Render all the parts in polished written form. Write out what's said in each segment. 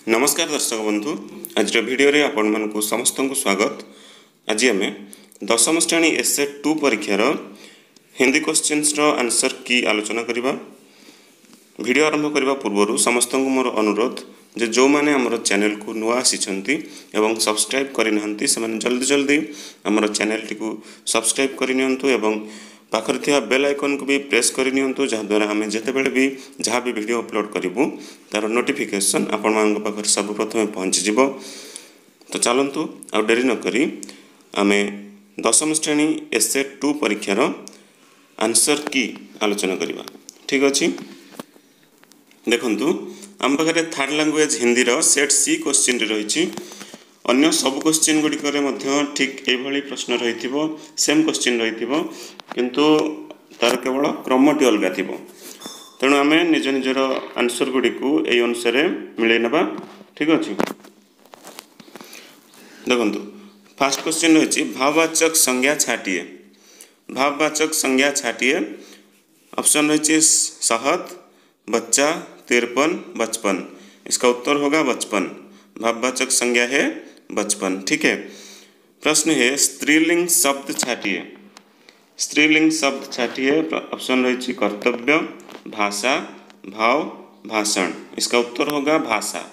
नमस्कार दर्शक बंधु आज वीडियो रे आपण मानकु समस्त को स्वागत। आज आम दशम श्रेणी एसए 2 परीक्षार हिंदी क्वेश्चंस रो आंसर की आलोचना करिबा। वीडियो आरंभ करने पूर्व समस्त को मोर अनुरोध जे जो माने हमर चैनल को नुआ आसीचंती एवं सब्सक्राइब करि नहंती से माने जल्दी जल्दी हमर चैनल टी को सब्सक्राइब करि नियंतु एवं पाखर थिया बेल आइकन को भी प्रेस करि नियंतु जहा द्वारा हमें जते बेले भी जहाँ भी वीडियो अपलोड करिवु तार नोटिफिकेशन आपण मानक पाखर सब प्रथमे पहुंची जिवो। तो चलंतु आ डेरी न करी आमे दशम श्रेणी एसए 2 परीक्षार आंसर की आलोचना करिबा। ठीक अछि, देखंतु आम पाखे थर्ड लैंग्वेज हिंदी रो सेट सी क्वेश्चन रही। अन्य सब क्वेश्चन गुड़िक ठीक यही प्रश्न रही सेम क्वेश्चन रही किंतु तार केवल क्रमटी अलग थी। तेणु आम निज निजर आंसर गुड़िक यही अनुसार मिले ना। ठीक अच्छे, देखो फास्ट क्वेश्चन रही भाववाचक संज्ञा छाटिए। भाववाचक संज्ञा छाटिए ऑप्शन रही सहत, बच्चा, तिरपन, बचपन। इसका उत्तर होगा बचपन। भाववाचक संज्ञा है बचपन। ठीक है, प्रश्न है स्त्रीलिंग शब्द छाटिए। स्त्रीलिंग शब्द छाटिए ऑप्शन रही कर्तव्य, भाषा, भाव, भाषण। इसका उत्तर होगा भाषा।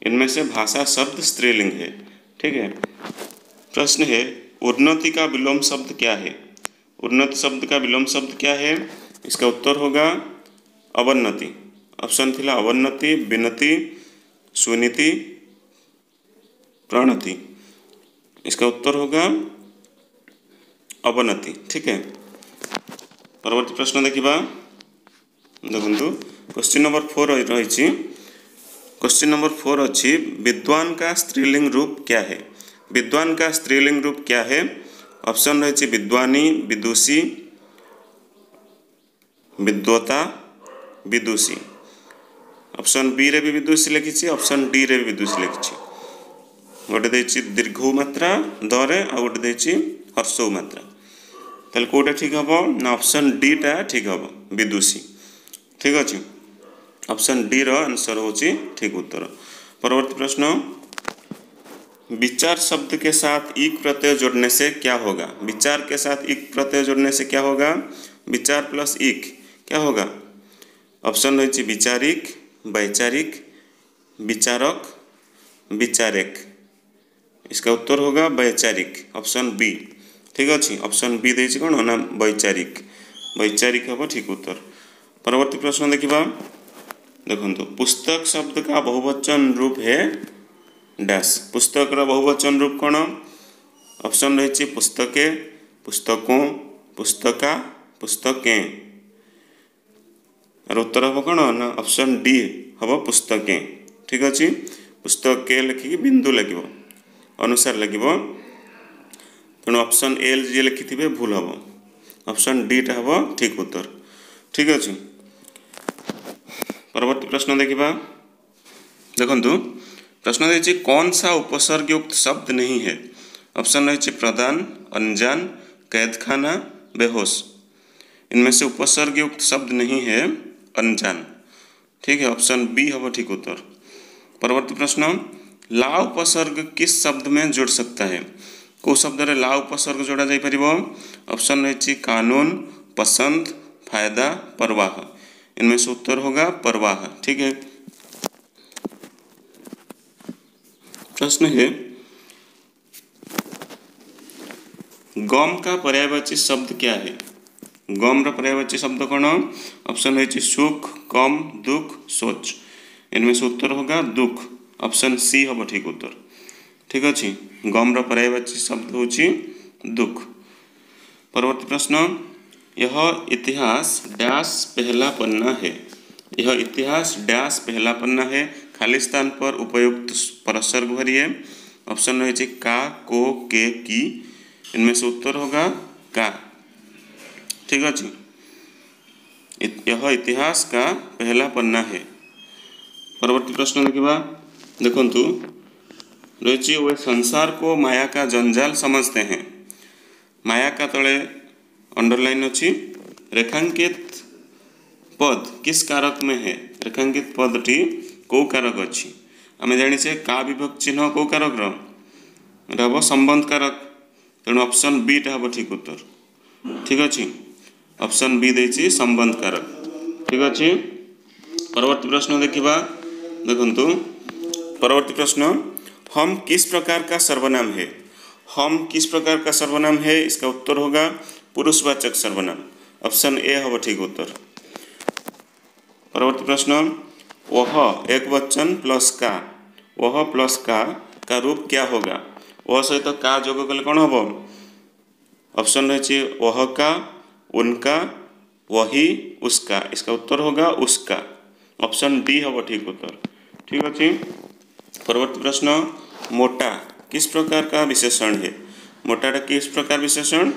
इनमें से भाषा शब्द स्त्रीलिंग है। ठीक है, प्रश्न है उन्नति का विलोम शब्द क्या है। उन्नति शब्द का विलोम शब्द क्या है। इसका उत्तर होगा अवन्नति। ऑप्शन थिला अवन्नति, विनति, सुनीति, प्रणति। इसका उत्तर होगा अवनति। ठीक है, परवर्ती प्रश्न देखिबा। देखंतु क्वेश्चन नंबर 4 रही। क्वेश्चन नंबर 4 अच्छी विद्वान का स्त्रीलिंग रूप क्या है। विद्वान का स्त्रीलिंग रूप क्या है। ऑप्शन रही विद्वानी, विदुषी, विद्वता, विदुषी। ऑप्शन बी रे भी विदुषी लिखी, ऑप्शन डी रे भी विदुषी लिखी। गोटे देछि दीर्घ मात्रा दरे आ गोटे देछि हर्षौ मात्रा। ताले कोटा ठीक हबो ना ऑप्शन डी टा ठीक हबो विदुषी। ठीक अछि, ऑप्शन डी रो आंसर होछि ठीक उत्तर। परवर्ती प्रश्न विचार शब्द के साथ इक प्रत्यय जोड़ने से क्या होगा। विचार के साथ इक प्रत्यय जोड़ने से क्या होगा। विचार प्लस इक क्या होगा। ऑप्शन रही विचारिक, वैचारिक, विचारक, विचारक। इसका उत्तर होगा वैचारिक, ऑप्शन बी। ठीक अच्छे, ऑप्शन बी देछि कौन ना वैचारिक। वैचारिक हम ठीक उत्तर। परवर्ती प्रश्न देखिबा। देखंतु पुस्तक शब्द का बहुवचन रूप है डैश। पुस्तक रा बहुवचन रूप कौन। ऑप्शन रही पुस्तके, पुस्तकों, पुस्तका, पुस्तकें। और उत्तर हम कौन ना ऑप्शन डी हम पुस्तकें। ठीक अच्छे, पुस्तके लिखिकी बिंदु लगे अनुसार लगे। तेणु ऑप्शन ए जी लिखि भूल हम। ऑप्शन डी टा हम ठीक उत्तर। ठीक अच्छे, परवर्ती प्रश्न देखिबा। देखंतु प्रश्न रही कौन सा उपसर्ग युक्त शब्द नहीं है। ऑप्शन रही प्रदान, अनजान, कैदखाना, बेहोश। इनमें से उपसर्ग युक्त शब्द नहीं है अनजान। ठीक है, ऑप्शन बी हम ठीक उत्तर। परवर्ती प्रश्न ला उपसर्ग किस शब्द में जुड़ सकता है। को शब्द रे ला उपसर्ग जोड़ा जाई परिबो। ऑप्शन रही कानून, पसंद, फायदा, परवाह। इनमें से उत्तर होगा परवाह। ठीक है, प्रश्न है गम का पर्यायवाची शब्द क्या है। गम रा पर्यायवाची शब्द कौन। ऑप्शन रही सुख, कम, दुख, सोच। इनमें से उत्तर होगा दुख। ऑप्शन सी हम ठीक उत्तर। ठीक अच्छे, गम रा पर्यायवाची शब्द होची दुख। परवर्ती प्रश्न यह इतिहास डैश पहला पन्ना है। यह इतिहास डैश पहला पन्ना है। खाली स्थान पर उपयुक्त परसर्ग भरिए। ऑप्शन रही का, को, के, की। इनमें से उत्तर होगा का। ठीक अच्छे, यह इतिहास का पहला पन्ना है। परवर्ती प्रश्न देखिबा। देखंतु रही वे संसार को माया का जंजाल समझते हैं। माया का तले अंडरलाइन अच्छी। रेखांकित पद किस कारक में है। रेखांकित पदटी को कारक अच्छी। आम जाने का विभक्त चिन्ह कौ कारक हम संबंध कारक तेणु ऑप्शन बी टा हम ठीक उत्तर। ठीक अच्छे ऑप्शन बी देछि संबंध कारक। ठीक अच्छे परवर्ती प्रश्न देखिबा देखंतु परवर्ती प्रश्न हम किस प्रकार का सर्वनाम है। हम किस प्रकार का सर्वनाम है इसका उत्तर होगा पुरुषवाचक सर्वनाम। ऑप्शन ए होगा ठीक उत्तर। परवर्ती प्रश्न वह एक वचन प्लस का वह प्लस का रूप क्या होगा। वह सहित का जोग कले कौन हम। ऑप्शन रही वह का उनका वही उसका इसका उत्तर होगा उसका। ऑप्शन डी होगा ठीक उत्तर। ठीक अच्छे परवर्ती प्रश्न मोटा किस प्रकार का विशेषण है। मोटाटा किस प्रकार विशेषण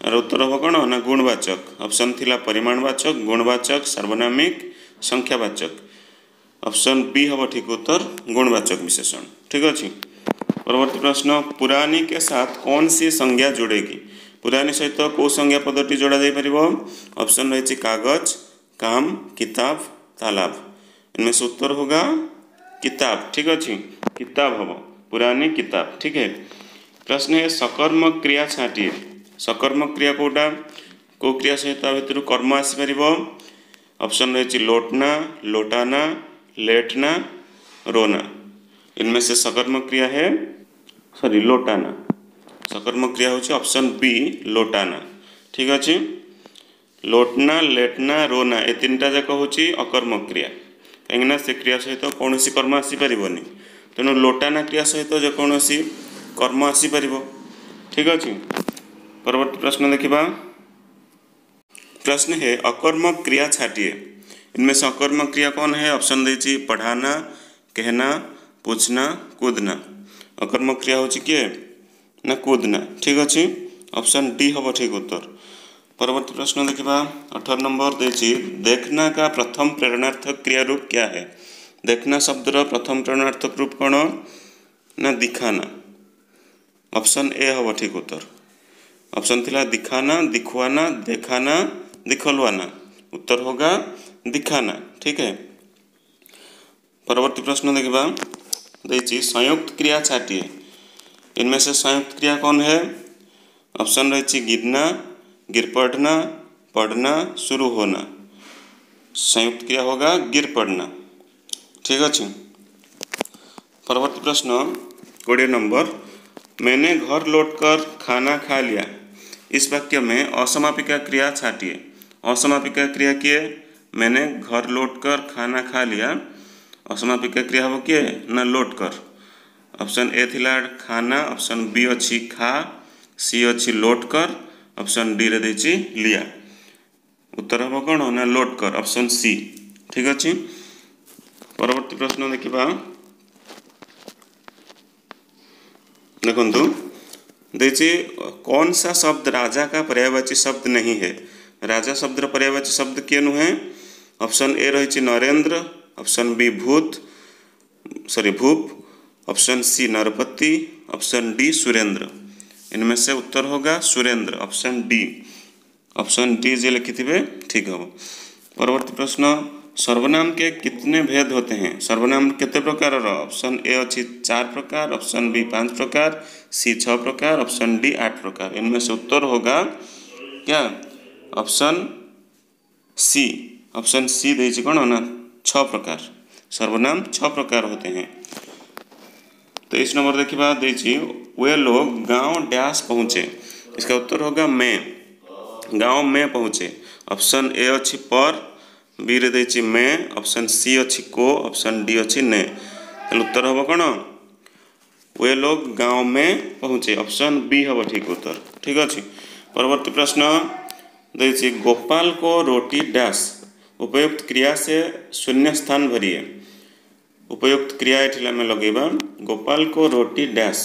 और उत्तर हम कौन ना गुणवाचक। ऑप्शन थिला परिमाणवाचक गुणवाचक सार्वनामिक संख्यावाचक। ऑप्शन बी हम ठीक उत्तर गुणवाचक विशेषण। ठीक अच्छे परवर्ती प्रश्न पुरानी के साथ कौन सी संज्ञा जुड़ेगी। पुरानी सहित कौ संज्ञा पदटी जोड़ा जा पार। ऑप्शन रही कागज काम किताब तालाब। इनमें से उत्तर होगा किताब। ठीक अच्छे किताब हम पुरानी किताब। ठीक है प्रश्न है सकर्मक क्रिया छाटिए। सकर्मक क्रिया कौटा कौ क्रिया सहित भितर कर्म आसीपर। ऑप्शन रही लोटना लोटाना लेटना रोना। इनमें से सकर्मक क्रिया है सॉरी लोटाना। सकर्मक क्रिया होची ऑप्शन बी लोटाना। ठीक अच्छे लोटना लेटना रोना ए तीन टा जाक होची अकर्मक क्रिया कहीं से क्रिया सहित कौन कर्म आसीपर तेणु लोटाना क्रिया सहित जेकोसी कर्म आसीपर। ठीक अच्छे परवर्ती प्रश्न देखिबा प्रश्न है अकर्मक क्रिया छाटिए। इनमें से अकर्मक क्रिया कौन है। ऑप्शन देछि पढ़ाना कहना पूछना कूदना। अकर्मक क्रिया होछि किए ना कूदना। ठीक अच्छे ऑप्शन डी हम ठीक उत्तर। परवर्ती प्रश्न देखिबा 18 नंबर देछि देखना का प्रथम प्रेरणार्थक क्रिया रूप क्या है। देखना शब्दर प्रथम प्रेरणार्थक रूप कौन ना दिखाना। ऑप्शन ए हम ठीक उत्तर। ऑप्शन थिला दिखाना दिखवाना देखाना दिखलवाना। उत्तर होगा दिखाना। ठीक है परवर्ती प्रश्न देखिबा देछि संयुक्त क्रिया छाटिए। इनमें से संयुक्त क्रिया कौन है। ऑप्शन रही गिरना गिर पढ़ना शुरू होना। संयुक्त क्रिया होगा गिर पढ़ना। ठीक अच्छे परवर्ती प्रश्न 20 नंबर मैंने घर लौटकर खाना खा लिया। इस वाक्य में असमापिका क्रिया छाटिए। असमापिका क्रिया किए मैंने घर लौटकर खाना खा लिया। असमापिका क्रिया हम किए ना लौटकर। ऑप्शन ए थिला खाना ऑप्शन बी अच्छी खा सी अच्छी लौटकर ऑप्शन डी रे देछि लिया। उत्तर हम कौन ना लौटकर ऑप्शन सी। ठीक अच्छे परवर्ती प्रश्न देखिबा देखंतु देछि कौन सा शब्द राजा का पर्यायवाची शब्द नहीं है। राजा शब्द पर्यायवाची शब्द किए नुहे। ऑप्शन ए रही Narendra option B Bhoop option C Narpati option D Surendra. इनमें से उत्तर होगा Surendra option D. Option D जे लिखिथिबे ठीक हम। परवर्ती प्रश्न सर्वनाम के कितने भेद होते हैं। सर्वनाम कितने प्रकार। ऑप्शन ए अच्छी 4 प्रकार ऑप्शन बी 5 प्रकार सी 6 प्रकार ऑप्शन डी 8 प्रकार। इनमें से उत्तर होगा क्या ऑप्शन सी। ऑप्शन सी देछि कौन ना 6 प्रकार। सर्वनाम 6 प्रकार होते हैं। 23 नंबर देखिबा देछि वे लोग गांव डैश पहुँचे। इसका उत्तर होगा मैं गांव में पहुँचे। ऑप्शन ए अच्छी पर बी रे देछि मैं ऑप्शन सी अच्छी को ऑप्शन डी अच्छी ने। उत्तर हम कौन वे लोग गांव में पहुँचे। ऑप्शन बी हम ठीक उत्तर। ठीक अच्छे परवर्ती प्रश्न देछि गोपाल को रोटी डैश। उपयुक्त क्रिया से शून्य स्थान भरिए। उपयुक्त क्रिया एठिला में लगेबा गोपाल को रोटी डैश।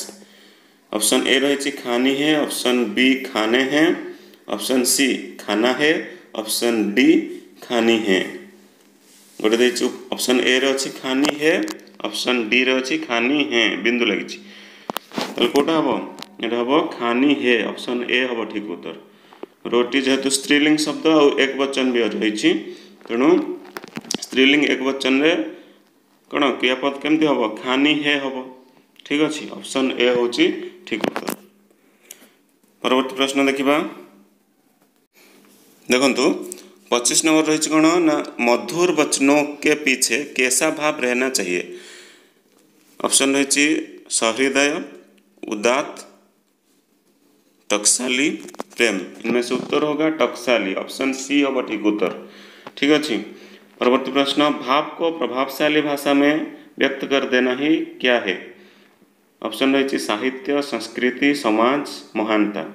ऑप्शन ए रही खानी है ऑप्शन बी खाने हैं ऑप्शन सी खाना है ऑप्शन डी खानी है। गोटे देछि ऑप्शन ए रे अछि खानी है ऑप्शन डी रे अछि खानी है बिंदु लगी। ताले कोटा हबो एटा हबो खानी है ऑप्शन ए हबो ठीक उत्तर। रोटी जेहेतु स्त्रीलिंग शब्द और एक वचन भी रही तेणु स्त्रीलिंग एक वचन रे कौन क्रियापद केमती हम खानी है हम ठीक अच्छे ऑप्शन ए हूँ ठीक उत्तर। परवर्ती प्रश्न देखा देखु 25 नंबर रही कौन ना मधुर वचनों के पीछे कैसा भाव रहना चाहिए। ऑप्शन रही सहृदय उदात्त टकसाली प्रेम। इनमें से उत्तर होगा टकसाली ऑप्शन सी होगा ठीक उत्तर ठीक अच्छे। परवर्ती प्रश्न भाव को प्रभावशाली भाषा में व्यक्त कर देना ही क्या है। ऑप्शन रही साहित्य संस्कृति समाज महानता।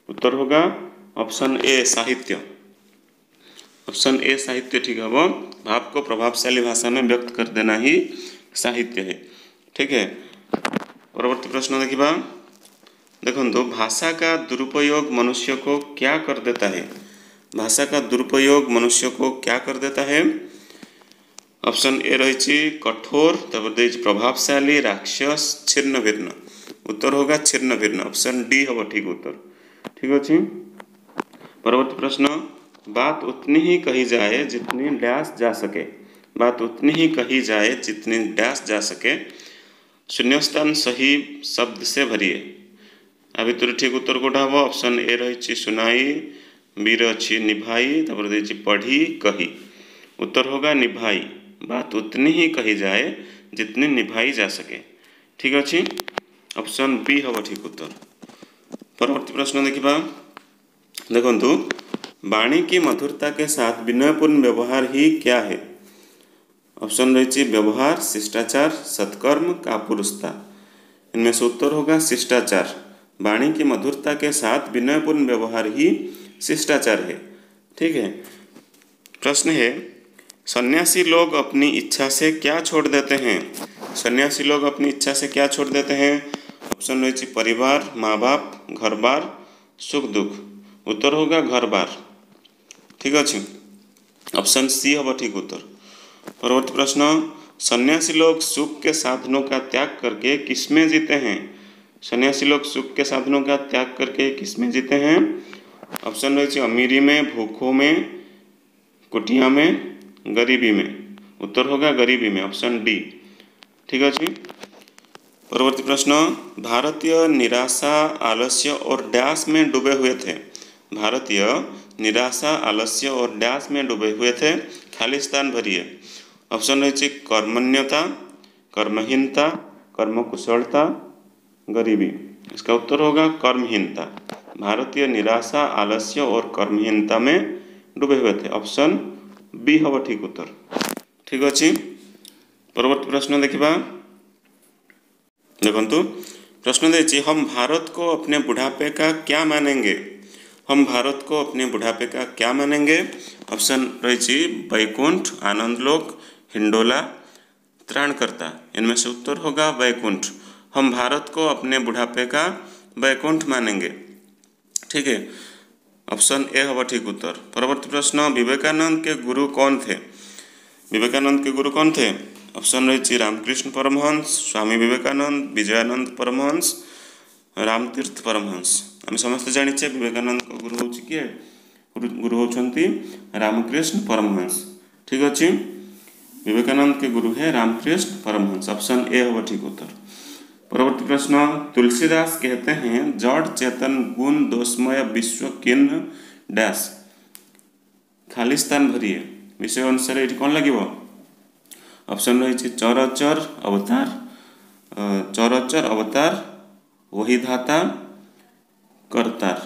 उत्तर होगा ऑप्शन ए साहित्य ऑप्शन ए साहित्य ठीक है। भाव को प्रभावशाली भाषा में व्यक्त कर देना ही साहित्य है ठीक है। परवर्ती प्रश्न देखा देखो भाषा का दुरुपयोग मनुष्य को क्या कर देता है। भाषा का दुरुपयोग मनुष्य को क्या कर देता है। ऑप्शन ए रही कठोर तब प्रभावशाली राक्षस छिन्न भिन्न। उत्तर होगा छिन्न भिन्न ऑप्शन डी हम ठीक उत्तर ठीक अच्छे। परवर्ती प्रश्न बात उतनी ही कही जाए जितनी डैश जा सके। बात उतनी ही कही जाए जितनी डैश जा सके शून्यस्थान सही शब्द से भरिए। आ भितर ठीक उत्तर कोटा हम ऑप्शन ए रही सुनाई बी रही निभाई तपर देछि पढ़ी कही। उत्तर होगा निभाई बात उतनी ही कही जाए जितनी निभाई जा सके ठीक अच्छे ऑप्शन बी हम ठीक उत्तर। परवर्ती प्रश्न देखा देखु वाणी की मधुरता के साथ विनयपूर्ण व्यवहार ही क्या है। ऑप्शन रही व्यवहार शिष्टाचार सत्कर्म कापुरुषता। इनमें से उत्तर होगा शिष्टाचार। वाणी की मधुरता के साथ विनयपूर्ण व्यवहार ही शिष्टाचार है ठीक है। प्रश्न है सन्यासी लोग अपनी इच्छा से क्या छोड़ देते हैं। सन्यासी लोग अपनी इच्छा से क्या छोड़ देते हैं। ऑप्शन रही परिवार माँ बाप घर बार सुख दुख। उत्तर होगा घर बार ठीक अच्छे ऑप्शन सी हम ठीक उत्तर। परवर्ती प्रश्न सन्यासी लोग सुख के साधनों का त्याग करके किसमें जीते हैं। सन्यासी लोग सुख के साधनों का त्याग करके किसमें जीते हैं। ऑप्शन रही अमीरी में भूखों में कुटिया में गरीबी में। उत्तर होगा गरीबी में ऑप्शन डी ठीक अच्छे। परवर्ती प्रश्न भारतीय निराशा आलस्य और डैश में डूबे हुए थे। भारतीय निराशा आलस्य और डैश में डूबे हुए थे खाली स्थान भरिए। ऑप्शन रही कर्मण्यता कर्महीनता कर्मकुशलता गरीबी। इसका उत्तर होगा कर्महीनता। भारतीय निराशा आलस्य और कर्महीनता में डूबे हुए थे ऑप्शन बी हम ठीक उत्तर ठीक अच्छे। परवर्ती प्रश्न देखा देखु प्रश्न देखिए हम भारत को अपने बुढ़ापे का क्या मानेंगे। हम भारत को अपने बुढ़ापे का क्या मानेंगे। ऑप्शन रही वैकुंठ आनंदलोक हिंडोला त्राणकर्ता। इनमें से उत्तर होगा वैकुंठ। हम भारत को अपने बुढ़ापे का वैकुंठ मानेंगे ठीक है ऑप्शन ए हम ठीक उत्तर। परवर्ती प्रश्न विवेकानंद के गुरु कौन थे। विवेकानंद के गुरु कौन थे। ऑप्शन रही रामकृष्ण परमहंस स्वामी विवेकानंद विजयानंद परमहंस रामतीर्थ परमहंस। आम समस्त जाचे विवेकानंद को गुरु हूँ किए गुरु होती रामकृष्ण परमहंस ठीक अच्छे। विवेकानंद के गुरु है रामकृष्ण परमहंस ऑप्शन ए हम ठीक उत्तर। परवर्ती प्रश्न तुलसीदास कहते हैं जड़ चेतन गुण दोषमय विश्व किन्न डैश। खाली स्थान भरिए विषय अनुसार ये कौन लगे। ऑप्शन रही चरचर अवतार वही धाता करतार।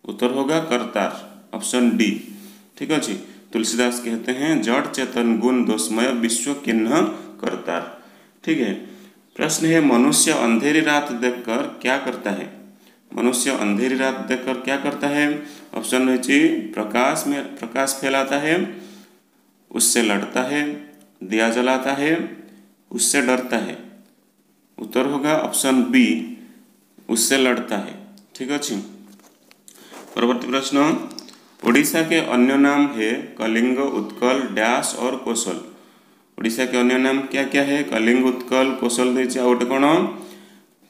उत्तर होगा करतार ऑप्शन डी ठीक अच्छे। तुलसीदास कहते हैं जड़ चेतन गुण दोषमय विश्व किन्न करतार ठीक है। प्रश्न है मनुष्य अंधेरी रात देखकर क्या करता है। मनुष्य अंधेरी रात देखकर क्या करता है। ऑप्शन रही प्रकाश फैलाता है उससे लड़ता है दिया जलाता है उससे डरता है। उत्तर होगा ऑप्शन बी उससे लड़ता है ठीक अच्छे। परवर्ती प्रश्न उड़ीसा के अन्य नाम है कलिंग उत्कल डैश और कौशल। उड़ीसा के अन्य नाम क्या क्या है कलिंग उत्कल कौशल देछि गोटे कौन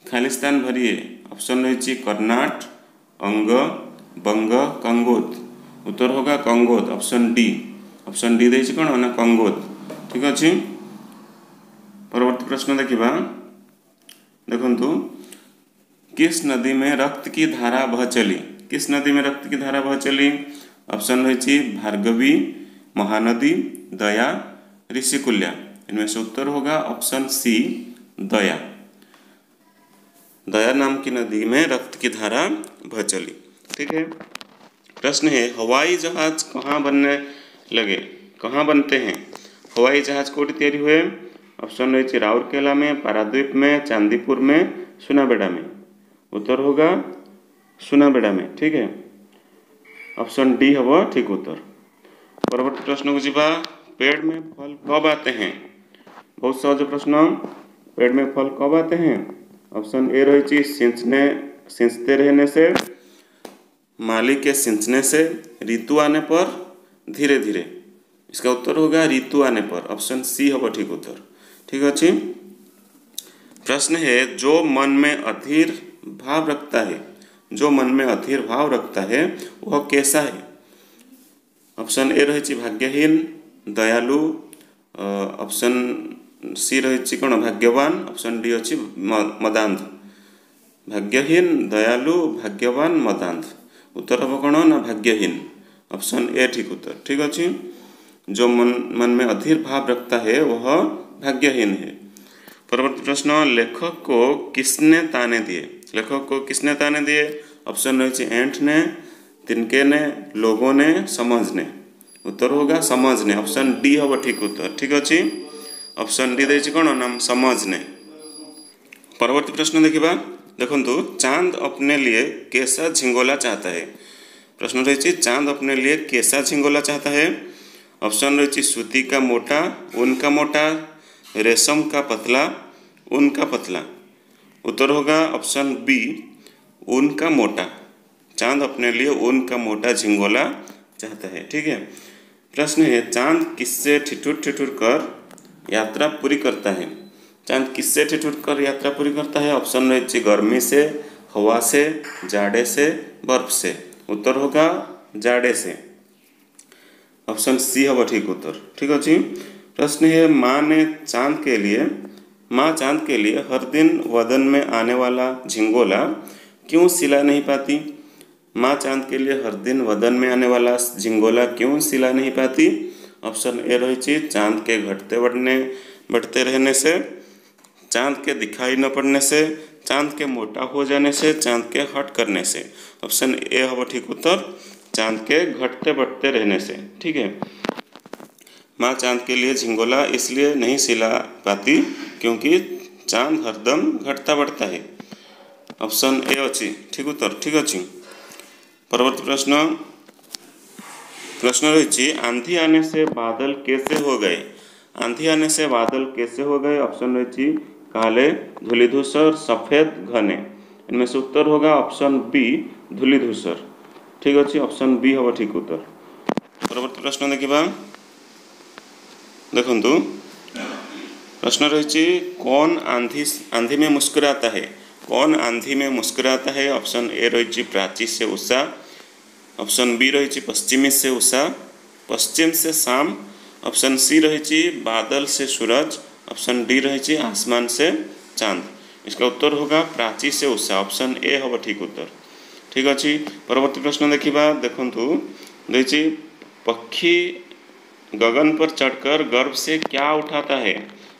खाली स्थान भरिए। ऑप्शन रही कर्नाट अंग बंग कंगोद। उत्तर होगा कंगोद ऑप्शन डी देछि कौन ना कंगोद ठीक अच्छे। प्रश्न देखिबा देखंतु किस नदी में रक्त की धारा बह चली? किस नदी में रक्त की धारा बह चली? ऑप्शन रही भार्गवी, महानदी, दया, ऋषिकुल्या। इनमें से उत्तर होगा ऑप्शन सी दया। दया नाम की नदी में रक्त की धारा बह चली। ठीक है। प्रश्न है हवाई जहाज कहाँ बनने लगे? कहाँ बनते हैं? हवाई जहाज कोटी तैयारी हुए? ऑप्शन रही राउरकेला में, पारादीप में, चांदीपुर में, सुनाबेड़ा में। उत्तर होगा सुनाबेड़ा में। ठीक है। ऑप्शन डी हम ठीक उत्तर। परवर्ती प्रश्न को जीवा पेड़ में फल कब आते हैं? बहुत सहज प्रश्न। पेड़ में फल कब आते हैं? ऑप्शन ए रही सिंचते रहने से, माली के सिंचने से, ऋतु आने पर, धीरे धीरे। इसका उत्तर होगा ऋतु आने पर। ऑप्शन सी हम ठीक उत्तर। ठीक अच्छे। प्रश्न है जो मन में अधीर भाव रखता है, जो मन में अधीर भाव रखता है वह कैसा है? ऑप्शन ए रही भाग्यहीन, दयालु, ऑप्शन सी रही कौन भाग्यवान, ऑप्शन डी अच्छी मदांध। भाग्यहीन, दयालु, भाग्यवान, मदांध। उत्तर हम कौन ना भाग्यहीन। ऑप्शन ए ठीक उत्तर। ठीक अच्छे। जो मन में अधीर भाव रखता है वह भाग्यहीन है। परवर्ती प्रश्न लेखक को किसने ताने दिए? लेखक को किसने ताने दिए? ऑप्शन रही एंट ने, तिनके ने, लोगों ने, समाज ने। उत्तर होगा समाज ने। ऑप्शन डी हम ठीक उत्तर। ठीक अच्छे। ऑप्शन डी देछि कौन नाम समाज ने। परवर्ती प्रश्न देखिबा देखंतु चांद अपने लिए कैसा झिंगोला चाहता है? प्रश्न रही चांद अपने लिए कैसा झिंगोला चाहता है? ऑप्शन रही सूती का मोटा, ऊन का मोटा, रेशम का पतला, ऊन का पतला। उत्तर होगा ऑप्शन बी ऊन का मोटा। चांद अपने लिए ऊन का मोटा झिंगोला चाहता है। ठीक है। प्रश्न है चांद किससे ठिठुर ठिठुर कर यात्रा पूरी करता है? चांद किससे ठिठुर कर यात्रा पूरी करता है? ऑप्शन रही गर्मी से, हवा से, जाड़े से, बर्फ से। उत्तर होगा जाड़े से। ऑप्शन सी हम ठीक उत्तर। ठीक अच्छे। प्रश्न है माँ चांद के लिए हर दिन वदन में आने वाला झिंगोला क्यों सिला नहीं पाती? माँ चांद के लिए हर दिन वदन में आने वाला झिंगोला क्यों सिला नहीं पाती? ऑप्शन ए रही चांद के बढ़ते रहने से, चांद के दिखाई न पड़ने से, चांद के मोटा हो जाने से, चांद के हट करने से। ऑप्शन ए हम ठीक उत्तर। चांद के घटते बढ़ते रहने से। ठीक है। माँ चांद के लिए झिंगोला इसलिए नहीं सिला पाती क्योंकि चांद हरदम घटता बढ़ता है। ऑप्शन ए अच्छी ठीक उत्तर। ठीक अच्छी। परवर्ती प्रश्न रही आंधी आने से बादल कैसे हो गए? आंधी आने से बादल कैसे हो गए? ऑप्शन रही काले, धूलिधूसर, सफेद, घने। इनमें से उत्तर होगा ऑप्शन बी धूलिधूसर। ठीक अच्छे। ऑप्शन बी हम ठीक उत्तर। परवर्ती प्रश्न देखिबा देखंतु प्रश्न रही कौन आंधी में मुस्कुराता है? कौन आंधी में मुस्कुराता है? ऑप्शन ए रही प्राची से उषा, ऑप्शन बी रही पश्चिमी से उषा, पश्चिम से शाम, ऑप्शन सी रही बादल से सूरज, ऑप्शन डी रही आसमान से चांद। इसका उत्तर होगा प्राची से उषा। ऑप्शन ए हम ठीक उत्तर। ठीक अच्छे। परवर्ती प्रश्न देखिबा देखंतु रही पक्षी गगन पर चढ़कर गर्भ से क्या उठाता है?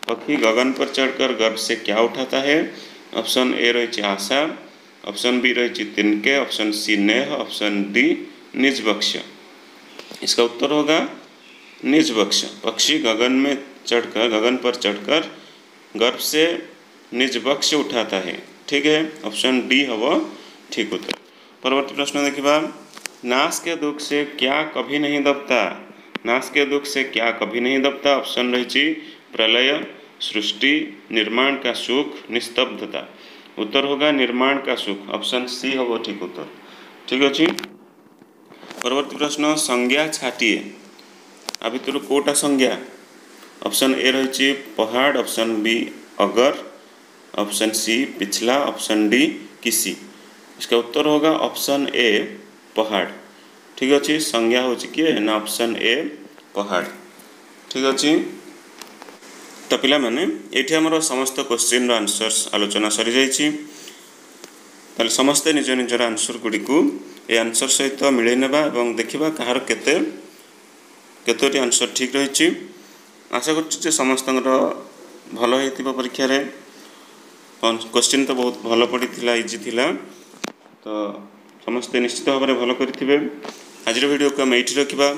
पक्षी गगन पर चढ़कर गर्भ से क्या उठाता है? ऑप्शन ए रही आशा, ऑप्शन बी रही तिनके, ऑप्शन सी नेह, ऑप्शन डी निज बक्ष। इसका उत्तर होगा निज बक्ष। पक्षी गगन पर चढ़कर गर्भ से निज बक्ष उठाता है। ठीक है। ऑप्शन डी हम ठीक उत्तर। परवर्ती प्रश्न देखिबा नाश के दुख से क्या कभी नहीं दबता? नाश के दुख से क्या कभी नहीं दबता? ऑप्शन रही प्रलय, सृष्टि, निर्माण का सुख, निस्तब्धता। उत्तर होगा निर्माण का सुख। ऑप्शन सी हम ठीक उत्तर। ठीक अच्छे। परवर्ती प्रश्न संज्ञा छाटिए आ भितर कोटा संज्ञा? ऑप्शन ए रही पहाड़, ऑप्शन बी अगर, ऑप्शन सी पिछला, ऑप्शन डी किसी। इसका उत्तर होगा ऑप्शन ए पहाड़। ठीक अच्छे। संज्ञा हो किए ना ऑप्शन ए पहाड़। ठीक अच्छे। तो पिला माने एठी हमर समस्त क्वेश्चन रो आंसर्स आलोचना सरी जाइछि। ताले समस्त निज निजर आंसर गुडी को ए आंसर सहित मिलै नेबा एवं देखिबा कहार केतोटी आंसर ठीक रहिछि। आशा करछि जे समस्तଙ୍କର भलो हेतिबा परीक्षा रे। क्वेश्चन तो बहुत भलो पड़ी थिला, इजी थिला, तो समस्त निश्चित भाव में भलो करिथिबे। आज वीडियो को हम एठी रखिबा।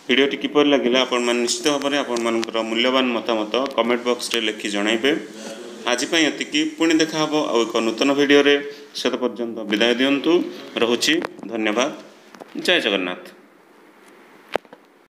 वीडियोटी किपर लगिला आपण मन निश्चित भाव में आपण मानकर मूल्यवान मतामत कमेंट बॉक्स रे लिखि जणाइबे। आज पई एतिकी पुणी देखा हबो आ एक नूतन वीडियो रे। सेत पर्यंत विदाय दियंतु। रहुछि। धन्यवाद। जय जगन्नाथ।